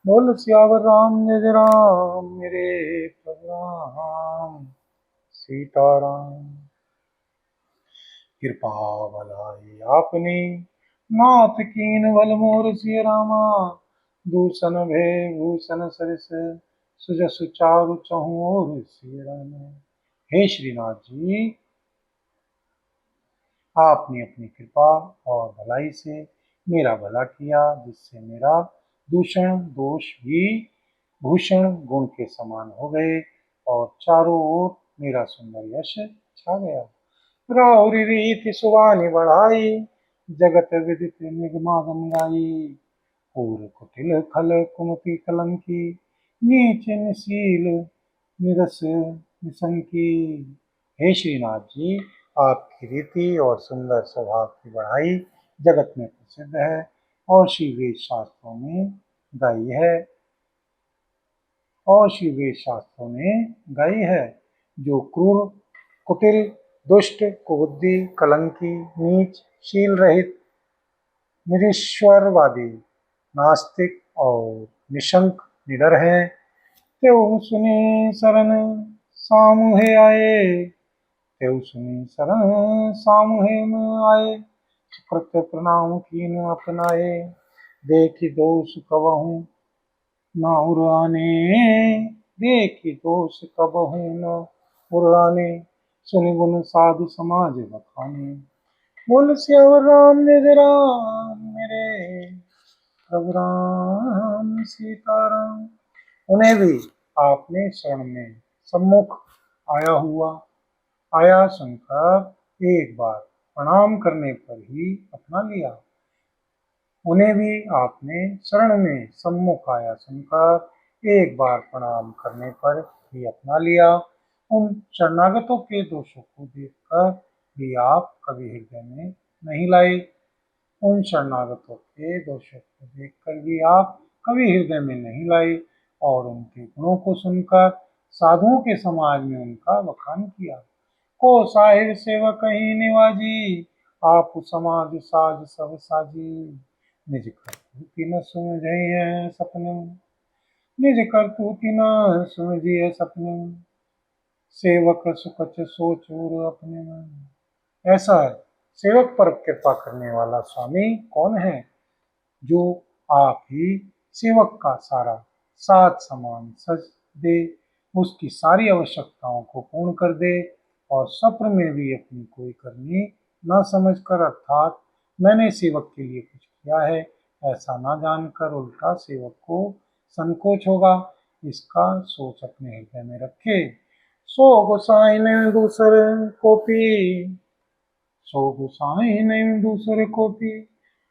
बोल सियावर राम जय जय राम मेरे प्रभु राम सीताराम। कृपा भलाई आपने नाथ कीन बल मोर सिय रामा। दूषण भय भूषण सरिस सुजसु चारु चहु और सिय राम। हे श्रीनाथ जी, आपने अपनी कृपा और भलाई से मेरा भला किया, जिससे मेरा दूषण दोष भी भूषण गुण के समान हो गए और चारों ओर मेरा सुंदर यश छा गया। राहुरी रीति सुवानी बढ़ाई, जगत विदित निगमागम गाई। पूर कुटिल खल कुमति कलंकी, नीच निशील निरस निसंकी। हे श्रीनाथ जी, आपकी रीति और सुंदर स्वभाव की बढ़ाई जगत में प्रसिद्ध है और श्री वेद शास्त्रों में गाई है जो क्रूर कुटिल दुष्ट कुबुद्धि कलंकी नीच शील रहित निरीश्वरवादी नास्तिक और निशंक निडर है, त्यों सुनी शरण सामुहे आए। त्यों सुनी शरण सामुहे में आए, सुकृत प्रणाम कीन अपनाए। देखी दोष कबहू न उराने, देखी दोष कबहू न उराने। सुनि गुण साधु समाज बखाने। बोल सियावर राम जय जय राम मेरे प्रभु राम सीताराम। उन्हें भी आपने शरण में सम्मुख आया हुआ आया सुनकर एक बार प्रणाम करने पर ही अपना लिया। उन्हें भी आपने शरण में सम्मुख आया सुनकर एक बार प्रणाम करने पर ही अपना लिया। उन शरणागतों के दोषों को देखकर भी आप कभी हृदय में नहीं लाए। उन शरणागतों के दोषों को देखकर भी आप कभी हृदय में नहीं लाए और उनके गुणों को सुनकर साधुओं के समाज में उनका बखान किया। को साहिब सेवक ही निवाजी, आप समाज साज सब साजी। निज करतूति न सुमझई है सपने, निज करतूति न सुमझी है सपने। सेवक सुकच सोचूर अपने मन। ऐसा है सेवक पर कृपा करने वाला स्वामी कौन है, जो आप ही सेवक का सारा साथ समान सच दे, उसकी सारी आवश्यकताओं को पूर्ण कर दे और सप्र में भी अपनी कोई करनी न समझकर, अर्थात मैंने सेवक के लिए कुछ किया है ऐसा न जानकर उल्टा सेवक को संकोच होगा, इसका सोच अपने हृदय में रखे। सो गोसाई ने दूसरे को पी, सो गोसाई ने दूसरे को पी।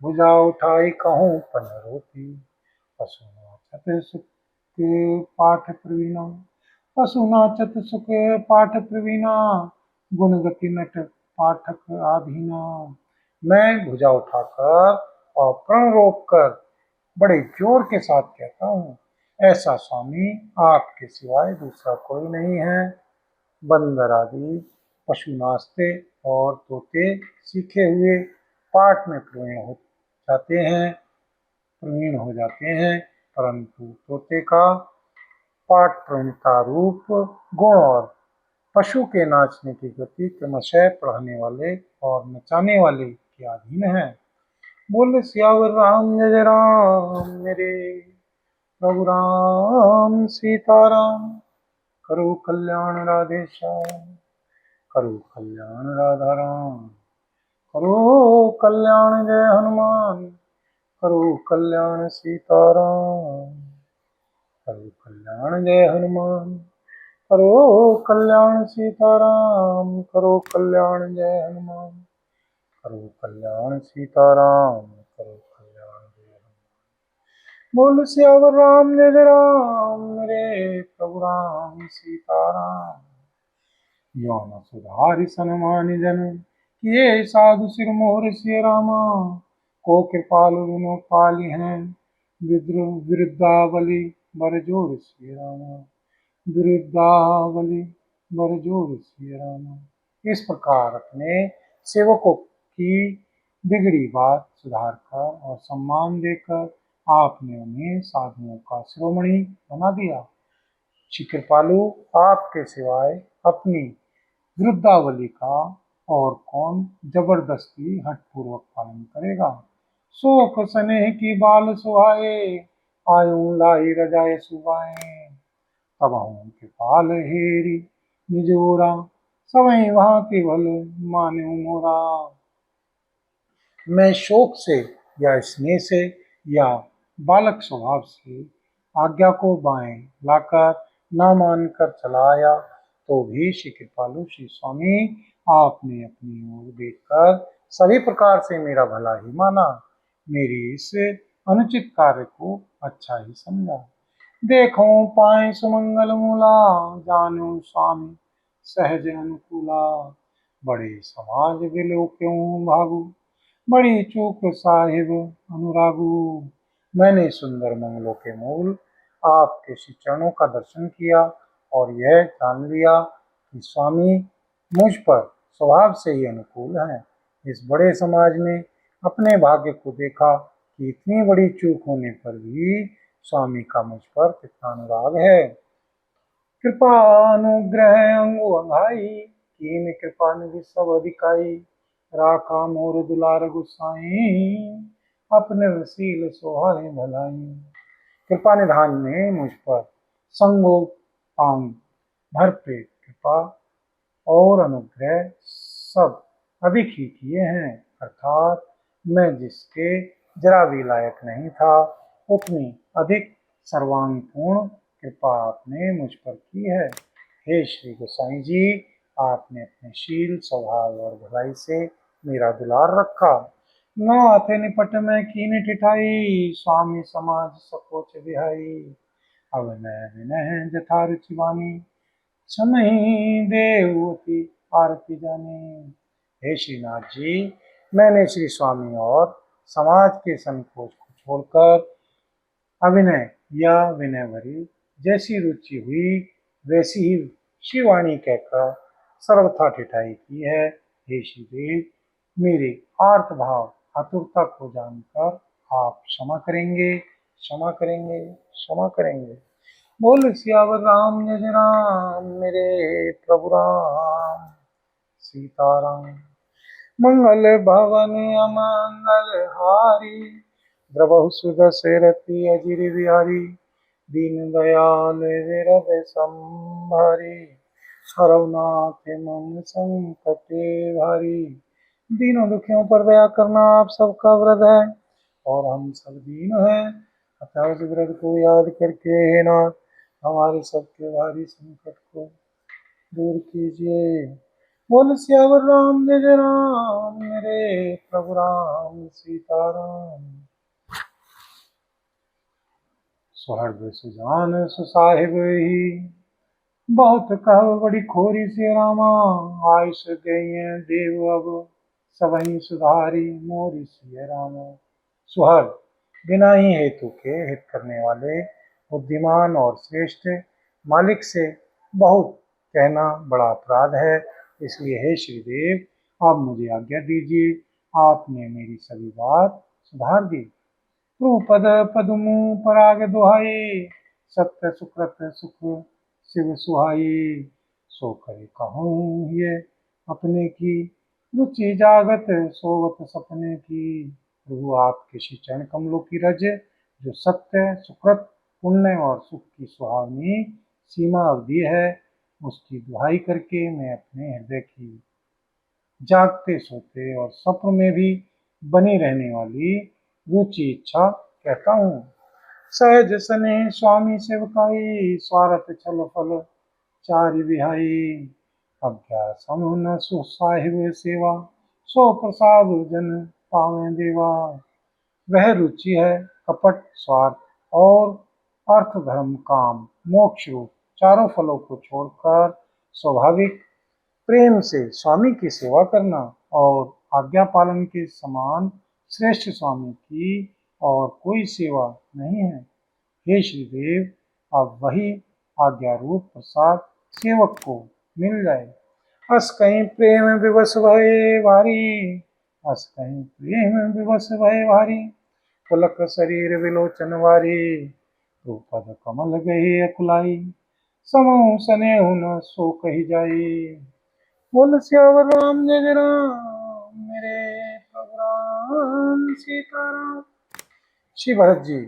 भुजा उठाई कहूँ पन रोपी, पशु नाचत सुख पाठ प्रवीणा। पशु नाचत सुख पाठ प्रवीणा, गुण गति नट पाठक आधीना। मैं भुजा उठाकर और प्रण रोक कर बड़े जोर के साथ कहता हूँ, ऐसा स्वामी आपके सिवाय दूसरा कोई नहीं है। बंदर आदि पशु नाचते और तोते सीखे हुए पाठ में प्रवीण हो जाते हैं, परंतु तोते का पाठ प्रवीणता रूप गुण और पशु के नाचने की गति क्रमशः पढ़ने वाले और नचाने वाले के अधीन है। बोले सियावर राम जय जय राम मेरे प्रभु राम सीताराम। करो कल्याण राधे श्याम, करो कल्याण राधा राम। करो कल्याण जय हनुमान, करो कल्याण सीताराम। करो कल्याण जय हनुमान, करो कल्याण सीताराम। करो कल्याण जय हनुमान, करो कल्याण सीताराम। करो कल्याण जय हनुमान। बोल सियावर राम जय जय राम मेरे प्रभु राम सीताराम। यौन सुधारि सनमानि जन, किए साधु सिर मोर सिय रामा। को कृपालु बिनु पाली हैं, वृद्धावली बर जोर सिय रामा। वृद्धावली बर जोर सिय रामा। इस प्रकार अपने सेवकों की बिगड़ी बात सुधार कर और सम्मान देकर आपने उन्हें साधुओं का शिरोमणि बना दिया। श्री कृपालु, आपके सिवाय अपनी वृद्धावली का और कौन जबरदस्ती हठपूर्वक पालन करेगा। शोक स्नेह की बाल सुहाए, आयु लाई रजाए सुबाए, तब हूँ कृपाल हेरी निजोरा, सवई वहाँ केवल माने मोरा। मैं शोक से या स्नेह से या बालक स्वभाव से आज्ञा को बाएं लाकर न मानकर चला आया, तो भी श्री कृपालु श्री स्वामी आपने अपनी ओर देखकर सभी प्रकार से मेरा भला ही माना, मेरी इस अनुचित कार्य को अच्छा ही समझा। देखो पाए सुमंगल मूला, जानू स्वामी सहज अनुकूला, बड़े समाज बिलो क्यों भागू, बड़ी चूक साहिब अनुरागू। मैंने सुंदर मंगलों के मूल आपके श्री चरणों का दर्शन किया और यह जान लिया कि स्वामी मुझ पर स्वभाव से ही अनुकूल हैं। इस बड़े समाज में अपने भाग्य को देखा कि इतनी बड़ी चूक होने पर भी स्वामी का मुझ पर कितना अनुराग है। कृपा अनुग्रह अंगु अंगाई, कीन कृपा निधि सब अधिकाई, राखा मोर दुलार गुसाई, अपने वसील सोहाए भलाई। कृपा निधान ने मुझ पर संगो पांग भरपेट कृपा और अनुग्रह सब अधिक ही किए हैं, अर्थात मैं जिसके जरा भी लायक नहीं था, उतनी अधिक सर्वांगपूर्ण कृपा आपने मुझ पर की है। हे श्री गोसाई जी, आपने अपने शील स्वभाव और भलाई से मेरा दुलार रखा। नाथ निपट में कीन ठिठाई, स्वामी समाज सकोच बिहाई, अब मैं विनय जथा रुचि वाणी, समय देवती आरती जाने। हे श्रीनाथ जी, मैंने श्री स्वामी और समाज के संकोच को छोड़कर अभिनय या विनय भरी जैसी रुचि हुई वैसी ही शिवानी कहकर सर्वथा ठिठाई की है। हे श्रीदेव, मेरे आर्त भाव आतुरता को जानकर आप क्षमा करेंगे, क्षमा करेंगे, क्षमा करेंगे। बोल सियावर रामचंद्र राम, मेरे प्रभु राम सीताराम। मंगल भवन अमंगल हारी, द्रवहु सुदशरथी अजिर बिहारी, दीन दयाल विरद संभारी, हरनाथ मम संकटे भारी। दीनों दुखियों पर दया करना आप सबका व्रत है और हम सब दीन हैं, अतः उस व्रत को याद करके हे नाथ हमारे सबके भारी संकट को दूर कीजिए। बोल सियावर रामचंद्र राम, मेरे प्रभु राम सीताराम। सुहृद सुजान सुसाहिब ही, बहुत कह बड़ी खोरी से रामा, आयुष गई देव अब सबही सुधारी मोरी सिय रामा। सुहृद, बिना ही हेतु के हित करने वाले बुद्धिमान और श्रेष्ठ मालिक से बहुत कहना बड़ा अपराध है, इसलिए हे श्रीदेव आप मुझे आज्ञा दीजिए। आपने मेरी सभी बात सुधार दी। पद पदमु पराग दुहाई, सत्य सुकृत सुख शिव सुहाई, सो करे कहूँ ये अपने की, रुचि जागत सोवत सपने की। प्रभु आपके श्री चरण कमलों की रज, जो सत्य सुकृत पुण्य और सुख की सुहावनी सीमा अवधि है, उसकी दुहाई करके मैं अपने हृदय की जागते सोते और स्वप्न में भी बनी रहने वाली रुचि इच्छा कहता हूँ। सहज सने स्वामी सेवकाई, स्वार्थ छल फल चारि विहाई, अज्ञा समूह न सु साहिब सेवा, सो प्रसाद जन पावे देवा। वह रुचि है कपट स्वार्थ और अर्थ धर्म काम मोक्ष रूप चारों फलों को छोड़कर स्वाभाविक प्रेम से स्वामी की सेवा करना और आज्ञा पालन के समान श्रेष्ठ स्वामी की और कोई सेवा नहीं है। हे श्रीदेव, अब वही आज्ञा रूप प्रसाद सेवक को मिल जाए। अस कहीं प्रेम विवश भये भारी, अस कहीं प्रेम विवश भये भारी, पुलक शरीर विलोचन वारी, तो पद कमल गही अकुलाई, समूह सनेहु न सो कही जाई। बोल सियावर राम जय जय राम, मेरे प्रभु राम सीताराम। श्री भरत जी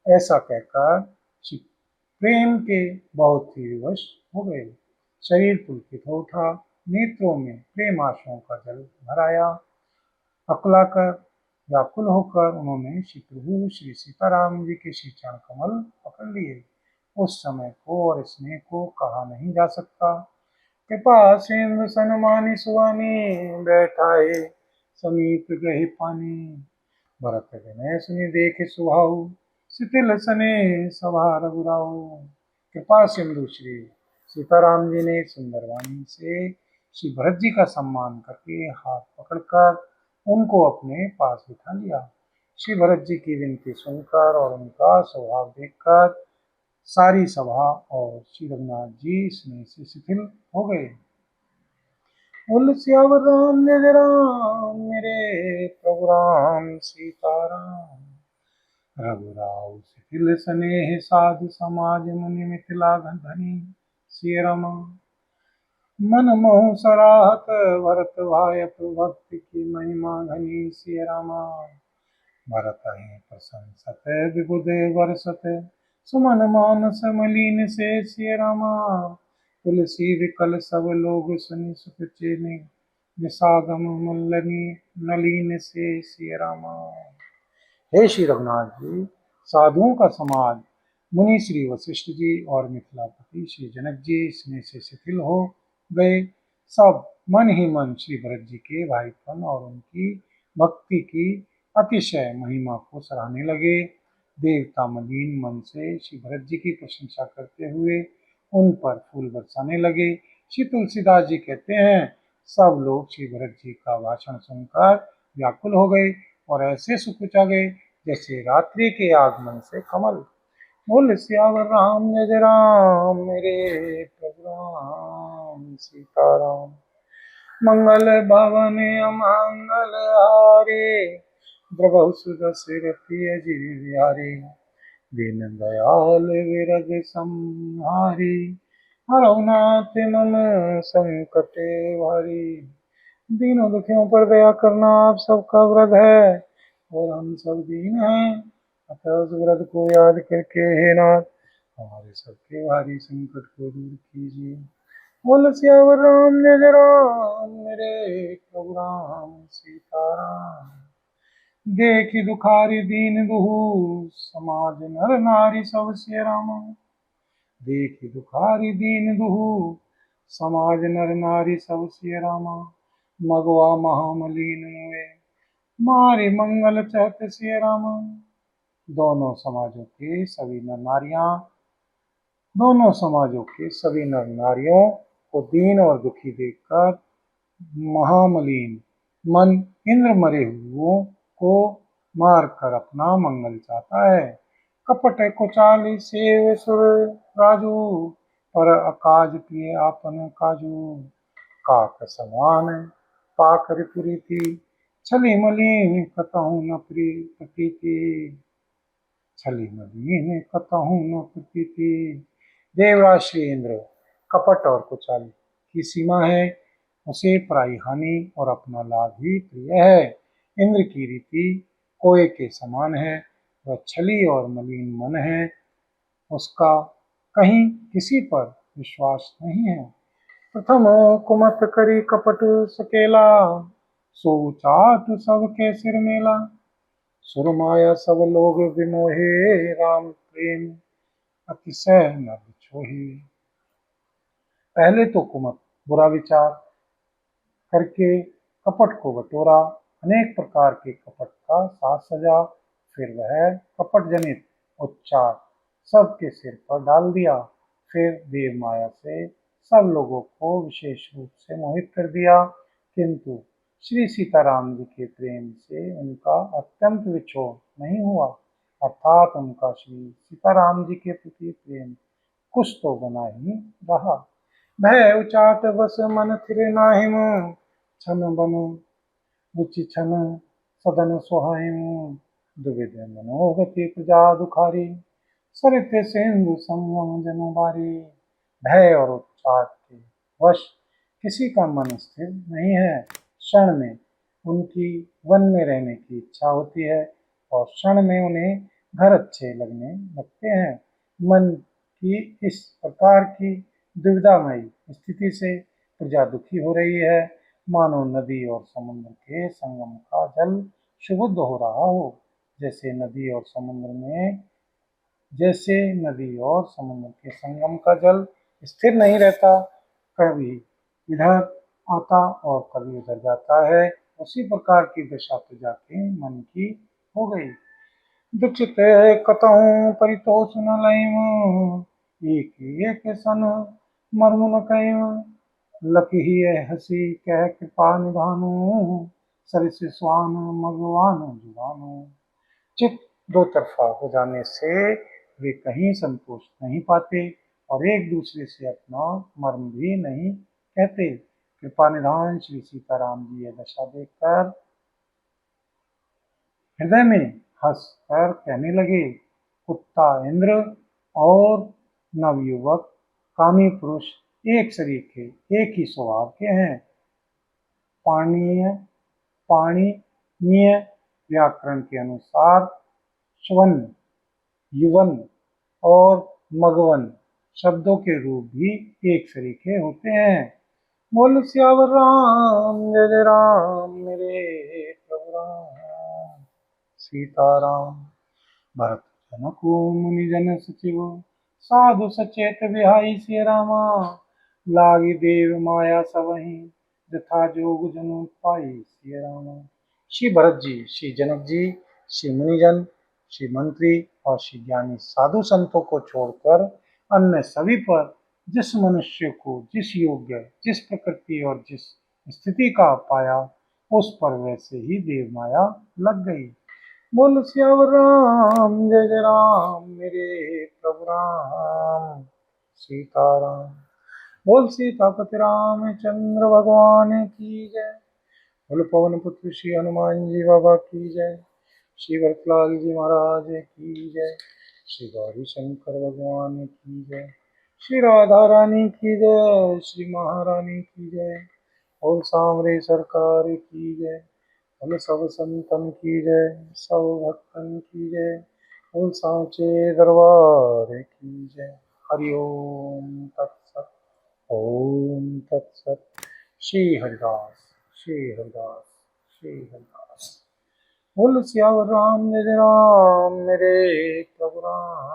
ऐसा कहकर श्री प्रेम के बहुत ही विवश हो गए। शरीर पुलकित हो उठा, नेत्रों में प्रेम आंसुओं का जल भर आया। अकुलाकर व्याकुल होकर उन्होंने श्री प्रभु श्री सीताराम जी के श्री चरण कमल पकड़ लिए। उस समय को और स्नेह को कहा नहीं जा सकता। कृपा सिंधु सनमानी सुवानी, बैठाए समीप गही पानी। भरत विनय सुनि देखे सुहाऊ, शिथिल सने सभा रघुराऊ। कृपा सिंधु श्री सीताराम जी ने सुंदर वाणी से श्री भरत जी का सम्मान करके हाथ पकड़कर उनको अपने पास बिठा लिया। श्री भरत जी की विनती सुनकर और उनका स्वभाव देखकर सारी सभा और श्री रघुनाथ जी स्नेह से शिथिल हो गए। बोल सियावर राम जय जय राम, मेरे प्रभु राम सीताराम। रघुराव शिथिल स्नेह साधु समाज मुनि मिथिला धनी, सिय रमा मन मोह सराहत भरत भायत भक्ति की महिमा घनी, सिय रामा। भरत ही प्रशंसत विबुध बरसत, सुमन मानस मलिन से, सिय रामा। तुलसी विकल सब लोग सुनि सुख चेने, विषागम मल्लनी नलीन से, सिय रामा। हे श्री रघुनाथ जी, साधुओं का समाज मुनि श्री वशिष्ठ जी और मिथिलापति श्री जनक जी स्नेह से शिथिल हो गए। सब मन ही मन श्री भरत जी के भाईपन और उनकी भक्ति की अतिशय महिमा को सराहने लगे। देवता मलिन मन से श्री भरत जी की प्रशंसा करते हुए उन पर फूल बरसाने लगे। श्री तुलसीदास जी कहते हैं, सब लोग श्री भरत जी का भाषण सुनकर व्याकुल हो गए और ऐसे सुकुचा गए जैसे रात्रि के आगमन से कमल। बोल सियावर राम जय जय राम, मेरे प्रभु राम सीताराम। मंगल भवन अमंगल हारे, द्रवहु सुदशरथ प्रिय जी बिहारी। दीन दयाल विरज संहारी, हरौ नाथ मम संकटे भारी। दीनों दुखियों पर दया करना आप सबका व्रत है, और हम सब दीन हैं, अतः उस व्रत को याद करके हे नाथ हमारे सबके भारी संकट को दूर कीजिए। बोल सियावर राम जय जय राम, मेरे प्रभु राम सीताराम। देखी दुखारी दीन दुहु, समाज नर नारी सब, सिय रामा। देखी दुखारी दीन दुहु, समाज नर नारी सब, सिय रामा। मगवा महामलीन मुए, मारे मंगल चहत, सिय रामा। दोनों समाजों के सभी नर नारियां दोनों समाजों के सभी नर नारियों को दीन और दुखी देखकर महामलीन मन इंद्र मरे हुओं को मारकर अपना मंगल चाहता है। कपट कुचाली सेव सुर राजू, पर अकाज प्रिय आपन काजू। काक समान पाकर पुरी थी, छली मलीन कतहु न प्रतीति। छली मलीन कतहु न प्रतीति। देवराज श्री इंद्र कपट और कुचाली की सीमा है, उसे पराई हानि और अपना लाभ ही प्रिय है। इंद्र की रीति कोए के समान है, वह छली और मलिन मन है, उसका कहीं किसी पर विश्वास नहीं है। प्रथम कुमत करी कपट सकेला, सो चाट सबके सिर मेला। सुरमाया सब लोग विमोहे, राम प्रेम अतिशय न बिछोहे। पहले तो कुमत बुरा विचार करके कपट को बटोरा, अनेक प्रकार के कपट का साज सजा, फिर वह कपट जनित उच्चार सबके सिर पर डाल दिया। फिर देव माया से सब लोगों को विशेष रूप से मोहित कर दिया, किंतु श्री सीताराम जी के प्रेम से उनका अत्यंत विछोह नहीं हुआ, अर्थात उनका श्री सीताराम जी के प्रति प्रेम कुछ तो बना ही रहा। भय उचाट बस मन थिर नाहिम, छन बन रुचि छन सदन सुहाइम। दुविध मनोगति प्रजा दुखारी, सरित सिंधु संगम जनु बारी। भय और उत्साह के वश किसी का मन स्थिर नहीं है। क्षण में उनकी वन में रहने की इच्छा होती है और क्षण में उन्हें घर अच्छे लगने लगते हैं। मन की इस प्रकार की दुविधामयी स्थिति से प्रजा दुखी हो रही है, मानो नदी और समुद्र के संगम का जल शुद्ध हो रहा हो। जैसे नदी और समुद्र के संगम का जल स्थिर नहीं रहता, कभी इधर आता और कभी उधर जाता है, उसी प्रकार की दशा प्रजा के मन की हो गई। दुखित कतहु परितोष न लैम, एक एक सन मर्म न कैम। लखही हसी कह कृपा निधानु, सरिस स्वान मगवान जुगानु। चित्त दो तरफा हो जाने से वे कहीं संतोष नहीं पाते और एक दूसरे से अपना मर्म भी नहीं कहते। कृपा निधान श्री सीताराम जी यह दशा देखकर हृदय में हंसकर कहने लगे, कुत्ता इंद्र और नवयुवक कामी पुरुष एक शरीर के, एक ही स्वभाव के हैं। पाणिनीय व्याकरण के अनुसार श्वन, युवन और मगवन शब्दों के रूप भी एक सरीखे होते हैं। बोल सियावर राम जय जय राम, मेरे प्रभु राम सीताराम। भरत जनकु मुनि जन सचिव, साधु सचेत विहाई सिय रामा। लागी देव माया सबहि, जथा जोग जनु पाई सिय रामा। श्री भरत जी, श्री जनक जी, श्री मुनिजन, श्री मंत्री और श्री ज्ञानी साधु संतों को छोड़कर अन्य सभी पर जिस मनुष्य को जिस योग्य, जिस प्रकृति और जिस स्थिति का पाया, उस पर वैसे ही देव माया लग गई। बोल सियावर राम जय जय राम, मेरे प्रभु राम सीताराम। बोल सीतापति रामचंद्र भगवान की जय। बोल पवन पुत्र श्री हनुमान जी बाबा की जय। श्री भरतलाल जी महाराज की जय। श्री गौरी शंकर भगवान की जय। श्री राधा रानी की जय। श्री महारानी की जय। और सांवरे सरकार की जय। बोल सब संतन की जय, सब भक्तन की जय। बोल सांचे दरबार की जय। हरि ओम तत्सत। ओम तत्सत। श्री हरिदास, श्री हरिदास, श्री हरिदास। बोल सियावर राम जय जय राम, मेरे प्रभु राम।